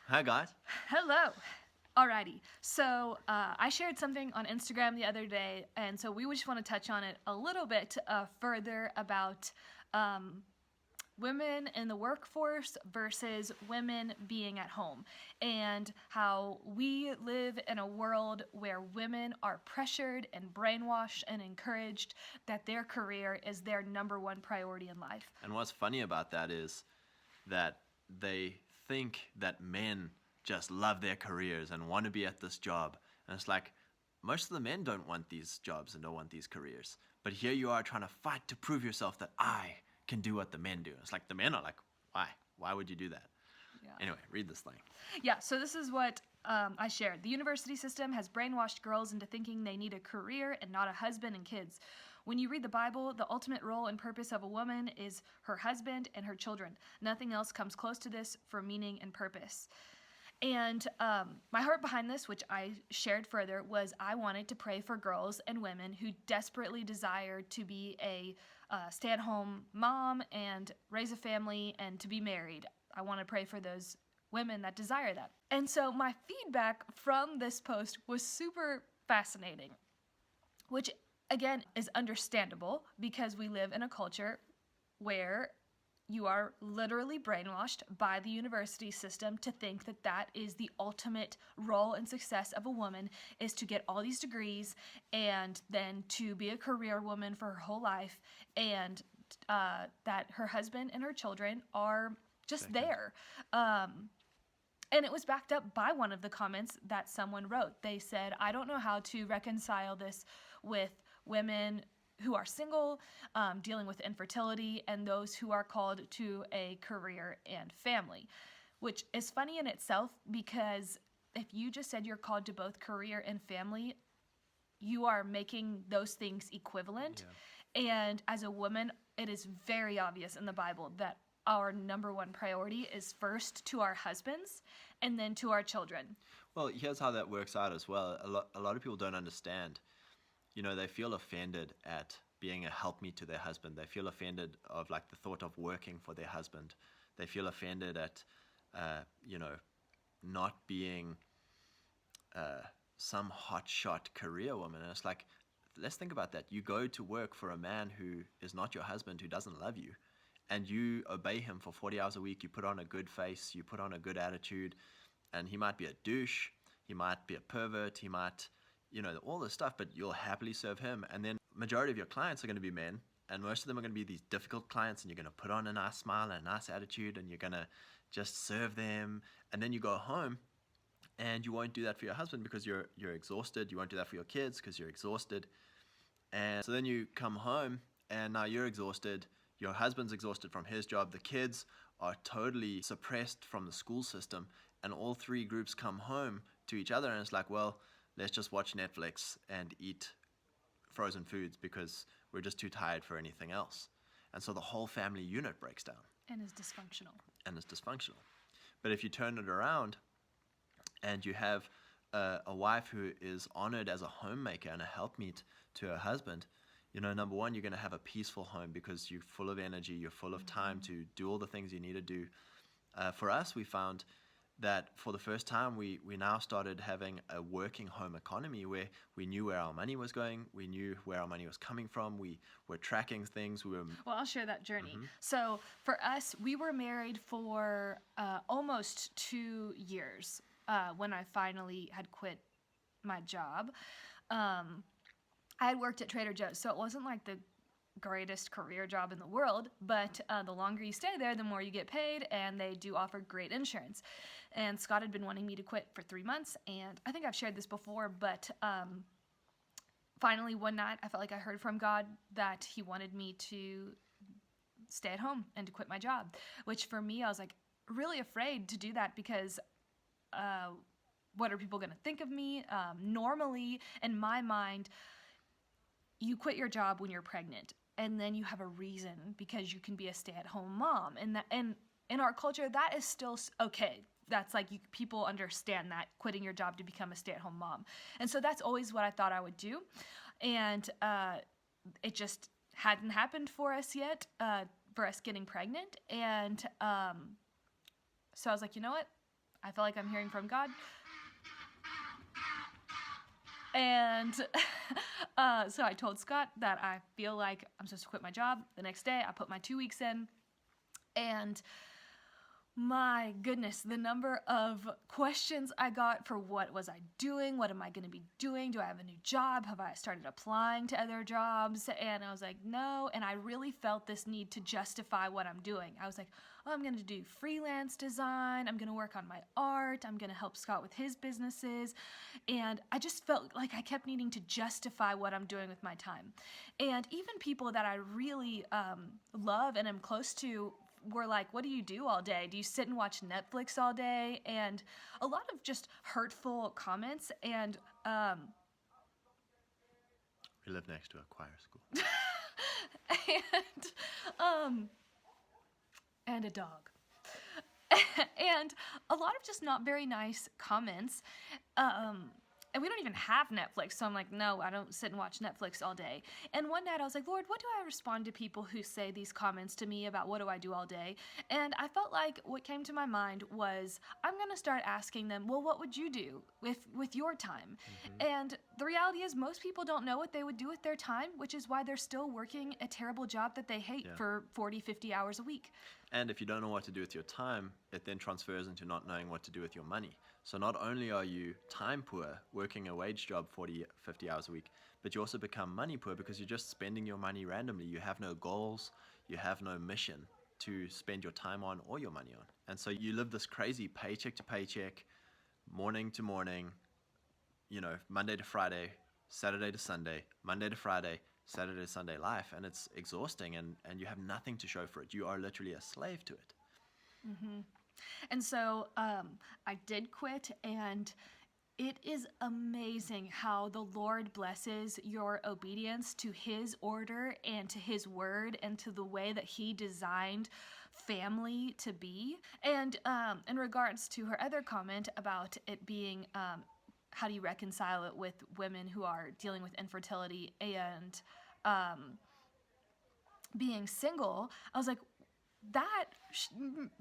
Hi guys. Hello. Alrighty. So I shared something on Instagram the other day, and so we just want to touch on it a little bit further about women in the workforce versus women being at home, and how we live in a world where women are pressured and brainwashed and encouraged that their career is their number one priority in life. And what's funny about that is that they think that men just love their careers and want to be at this job. And it's like, most of the men don't want these jobs and don't want these careers. But here you are trying to fight to prove yourself that I can do what the men do. It's like the men are like, why? Why would you do that? Yeah. Anyway, read this thing. Yeah, so this is what I shared. The university system has brainwashed girls into thinking they need a career and not a husband and kids. When you read the Bible, the ultimate role and purpose of a woman is her husband and her children. Nothing else comes close to this for meaning and purpose. And my heart behind this, which I shared further, was I wanted to pray for girls and women who desperately desired to be a stay-at-home mom and raise a family and to be married. I want to pray for those women that desire that. And so my feedback from this post was super fascinating, which again is understandable because we live in a culture where you are literally brainwashed by the university system to think that that is the ultimate role and success of a woman, is to get all these degrees and then to be a career woman for her whole life, and that her husband and her children are just there. And it was backed up by one of the comments that someone wrote. They said, I don't know how to reconcile this with women who are single, dealing with infertility, and those who are called to a career and family, which is funny in itself because if you just said you're called to both career and family, you are making those things equivalent. Yeah. And as a woman, it is very obvious in the Bible that our number one priority is first to our husbands and then to our children. Well, here's how that works out as well. A lot of people don't understand. You know, they feel offended at being a helpmeet to their husband. They feel offended of like the thought of working for their husband. They feel offended at, not being some hotshot career woman. And it's like, let's think about that. You go to work for a man who is not your husband, who doesn't love you, and you obey him for 40 hours a week. You put on a good face, you put on a good attitude, and he might be a douche, he might be a pervert, he might, all this stuff, but you'll happily serve him. And then majority of your clients are going to be men, and most of them are going to be these difficult clients, and you're going to put on a nice smile and a nice attitude, and you're going to just serve them. And then you go home and you won't do that for your husband because you're exhausted. You won't do that for your kids because you're exhausted. And so then you come home and now you're exhausted. Your husband's exhausted from his job. The kids are totally suppressed from the school system, and all three groups come home to each other, and it's like, well, let's just watch Netflix and eat frozen foods because we're just too tired for anything else. And so the whole family unit breaks down. And is dysfunctional. But if you turn it around and you have a wife who is honored as a homemaker and a helpmeet to her husband, number one, you're going to have a peaceful home because you're full of energy, you're full of time to do all the things you need to do. For us, we found that for the first time, we now started having a working home economy where we knew where our money was going, we knew where our money was coming from, we were tracking things. Well, I'll share that journey. Mm-hmm. So for us, we were married for almost 2 years when I finally had quit my job. I had worked at Trader Joe's, so it wasn't like the greatest career job in the world, but the longer you stay there, the more you get paid, and they do offer great insurance. And Scott had been wanting me to quit for 3 months, and I think I've shared this before, but finally one night I felt like I heard from God that he wanted me to stay at home and to quit my job, which for me, I was like really afraid to do that because what are people going to think of me? Normally, in my mind, you quit your job when you're pregnant, and then you have a reason because you can be a stay-at-home mom, and in our culture that is still okay. That's like people understand that, quitting your job to become a stay-at-home mom, and so that's always what I thought I would do, and it just hadn't happened for us yet, for us getting pregnant, and so I was like, you know what? I feel like I'm hearing from God. And so I told Scott that I feel like I'm supposed to quit my job. The next day, I put my 2 weeks in. And my goodness, the number of questions I got for what was I doing? What am I going to be doing? Do I have a new job? Have I started applying to other jobs? And I was like, no. And I really felt this need to justify what I'm doing. I was like, oh, I'm going to do freelance design. I'm going to work on my art. I'm going to help Scott with his businesses. And I just felt like I kept needing to justify what I'm doing with my time. And even people that I really love and am close to were like, what do you do all day? Do you sit and watch Netflix all day? And a lot of just hurtful comments. And We live next to a choir school. and a dog. And a lot of just not very nice comments. And we don't even have Netflix, so I'm like, no, I don't sit and watch Netflix all day. And one night I was like, Lord, what do I respond to people who say these comments to me about what do I do all day? And I felt like what came to my mind was, I'm going to start asking them, well, what would you do with your time? And the reality is most people don't know what they would do with their time, which is why they're still working a terrible job that they hate for 40, 50 hours a week. And if you don't know what to do with your time, it then transfers into not knowing what to do with your money. So not only are you time poor, working a wage job 40, 50 hours a week, but you also become money poor because you're just spending your money randomly. You have no goals, you have no mission to spend your time on or your money on. And so you live this crazy paycheck to paycheck, morning to morning, Monday to Friday, Saturday to Sunday, Monday to Friday, Saturday to Sunday life, and it's exhausting, and you have nothing to show for it. You are literally a slave to it. And so I did quit, and it is amazing how the Lord blesses your obedience to His order and to His word and to the way that He designed family to be. And in regards to her other comment about it being how do you reconcile it with women who are dealing with infertility and being single, I was like,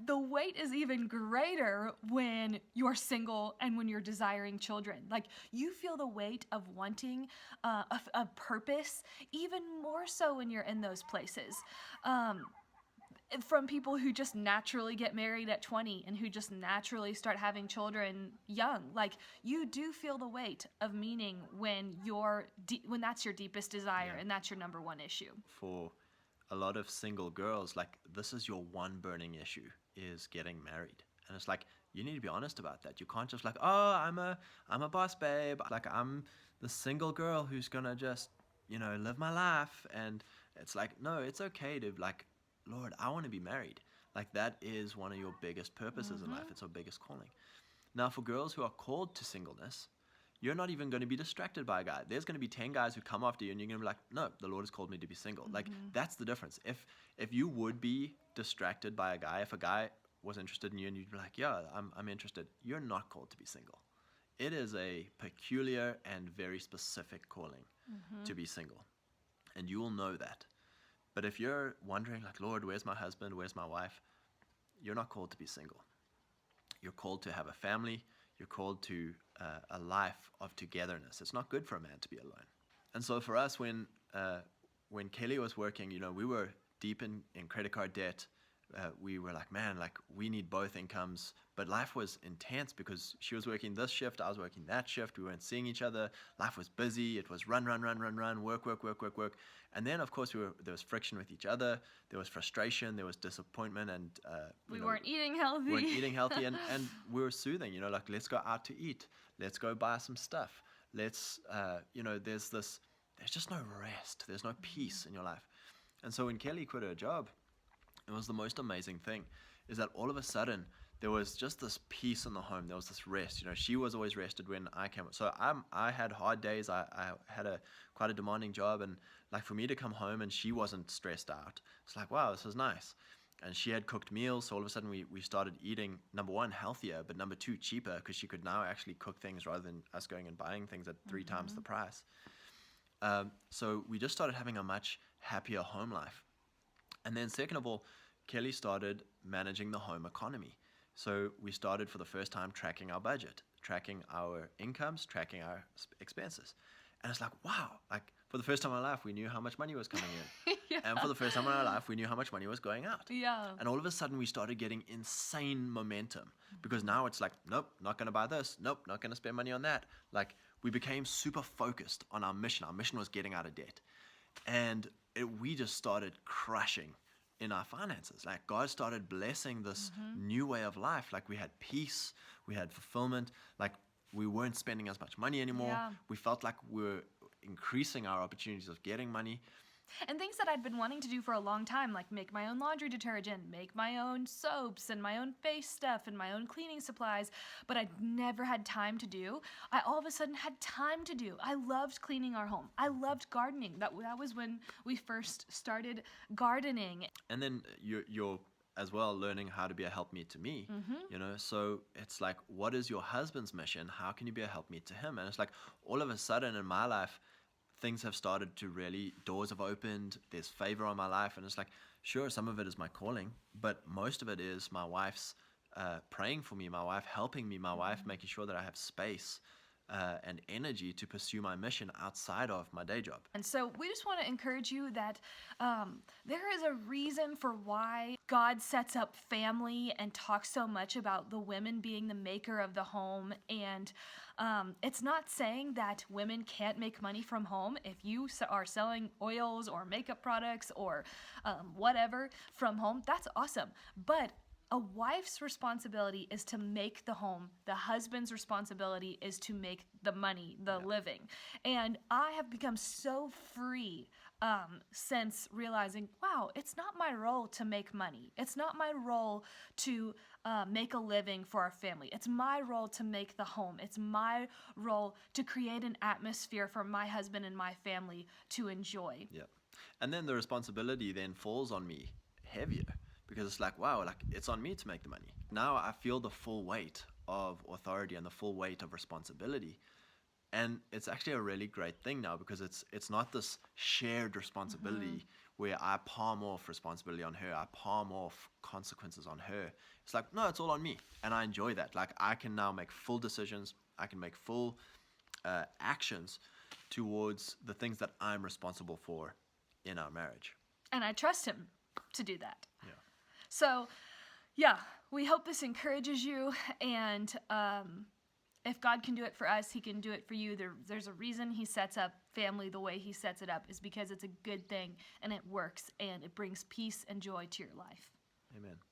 the weight is even greater when you're single and when you're desiring children. Like, you feel the weight of wanting a purpose even more so when you're in those places. From people who just naturally get married at 20 and who just naturally start having children young. Like, you do feel the weight of meaning when when that's your deepest desire and that's your number one issue. For a lot of single girls, like, this is your one burning issue, is getting married. And it's like, you need to be honest about that. You can't just like, oh, I'm a boss babe. Like, I'm the single girl who's gonna just, live my life. And it's like, no, it's okay to like, Lord, I want to be married. Like, that is one of your biggest purposes in life. It's our biggest calling. Now, for girls who are called to singleness, you're not even going to be distracted by a guy. There's going to be 10 guys who come after you, and you're going to be like, no, the Lord has called me to be single. Like, that's the difference. If you would be distracted by a guy, if a guy was interested in you and you'd be like, yeah, I'm interested, you're not called to be single. It is a peculiar and very specific calling to be single. And you will know that. But if you're wondering, like, Lord, where's my husband? Where's my wife? You're not called to be single. You're called to have a family. You're called to a life of togetherness. It's not good for a man to be alone. And so for us, when Kelly was working, we were deep in credit card debt. We were like, man, like, we need both incomes. But life was intense because she was working this shift, I was working that shift. We weren't seeing each other. Life was busy. It was run, work. And then, of course, there was friction with each other. There was frustration. There was disappointment. And we weren't eating healthy. And we were soothing, like, let's go out to eat. Let's go buy some stuff. Let's, there's just no rest. There's no peace in your life. And so when Kelly quit her job, it was the most amazing thing, is that all of a sudden there was just this peace in the home. There was this rest. She was always rested when I came. So I had hard days. I had quite a demanding job, and like, for me to come home and she wasn't stressed out, it's like, wow, this is nice. And she had cooked meals, so all of a sudden we started eating, number one, healthier, but number two, cheaper, because she could now actually cook things rather than us going and buying things at 3 times the price. So we just started having a much happier home life. And then second of all, Kelly started managing the home economy. So we started for the first time tracking our budget, tracking our incomes, tracking our expenses. And it's like, wow, like for the first time in our life, we knew how much money was coming in. Yeah. And for the first time in our life, we knew how much money was going out. Yeah. And all of a sudden, we started getting insane momentum because now it's like, nope, not going to buy this. Nope, not going to spend money on that. Like we became super focused on our mission. Our mission was getting out of debt. And we just started crushing in our finances. Like God started blessing this new way of life. Like we had peace, we had fulfillment, like we weren't spending as much money anymore. Yeah. We felt like we were increasing our opportunities of getting money. And things that I'd been wanting to do for a long time, like make my own laundry detergent, make my own soaps and my own face stuff and my own cleaning supplies, but I'd never had time to do. I all of a sudden had time to do. I loved cleaning our home. I loved gardening. That was when we first started gardening. And then you're as well learning how to be a helpmeet to me, you know? So it's like, what is your husband's mission? How can you be a helpmeet to him? And it's like, all of a sudden in my life, things have started to really, doors have opened, there's favor on my life. And it's like, sure, some of it is my calling, but most of it is my wife's praying for me, my wife helping me, my wife making sure that I have space and energy to pursue my mission outside of my day job. And so we just want to encourage you that there is a reason for why God sets up family and talks so much about the women being the maker of the home. And it's not saying that women can't make money from home. If you are selling oils or makeup products or whatever from home, that's awesome. But a wife's responsibility is to make the home. The husband's responsibility is to make the money, the living. And I have become so free since realizing, wow, it's not my role to make money. It's not my role to make a living for our family. It's my role to make the home. It's my role to create an atmosphere for my husband and my family to enjoy. Yeah. And then the responsibility then falls on me heavier. Because it's like, wow, like it's on me to make the money. Now I feel the full weight of authority and the full weight of responsibility. And it's actually a really great thing now because it's not this shared responsibility where I palm off responsibility on her, I palm off consequences on her. It's like, no, it's all on me. And I enjoy that. Like I can now make full decisions. I can make full actions towards the things that I'm responsible for in our marriage. And I trust him to do that. Yeah. So, yeah, we hope this encourages you, and if God can do it for us, he can do it for you. There's a reason he sets up family the way he sets it up, is because it's a good thing, and it works, and it brings peace and joy to your life. Amen.